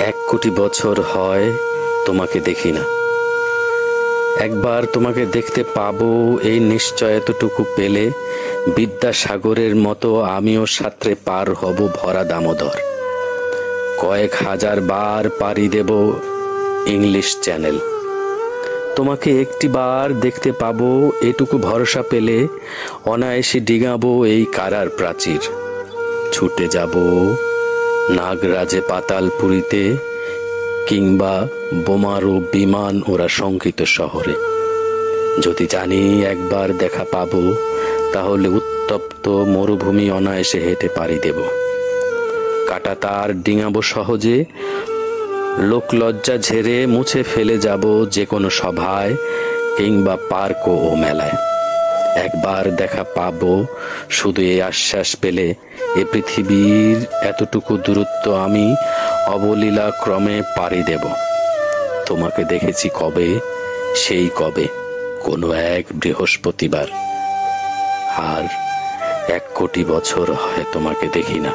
1 কোটি বছর হয় তোমাকে দেখি না। একবার তোমাকে দেখতে পাবো এই নিশ্চয় এতটুকু পেলে বিদ্যাসাগরের মতো আমিও সাঁতরে পার হব ভরা দামোদর। কয়েক হাজার বার পাড়ি দেব ইংলিশ চ্যানেল। তোমাকে একটি বার দেখতে পাবো এটুকু ভরসা পেলে অনায়াসে ডিঙাবো এই কারার প্রাচীর। ছুটে যাব নাগরাজে পাতালপুরীতে, কিংবা বোমারো বিমান ওরা শঙ্কিত শহরে। যদি জানি একবার দেখা পাবো, তাহলে উত্তপ্ত মরুভূমি অনায়াসে হেঁটে পাড়ি দেব। কাটা তার ডিঙাবো সহজে, লোকলজ্জা ঝেড়ে মুছে ফেলে যাব যে কোনো সভায় কিংবা পার্ক ও মেলায়। একবার দেখা পাবো শুধু এই আশ্বাস পেলে এ পৃথিবীর এতটুকু দূরত্ব আমি অবলীলা ক্রমে পাড়ি দেব। তোমাকে দেখেছি কবে, সেই কবে কোনো এক বৃহস্পতিবার। আর 1 কোটি বছর হয় তোমাকে দেখি না।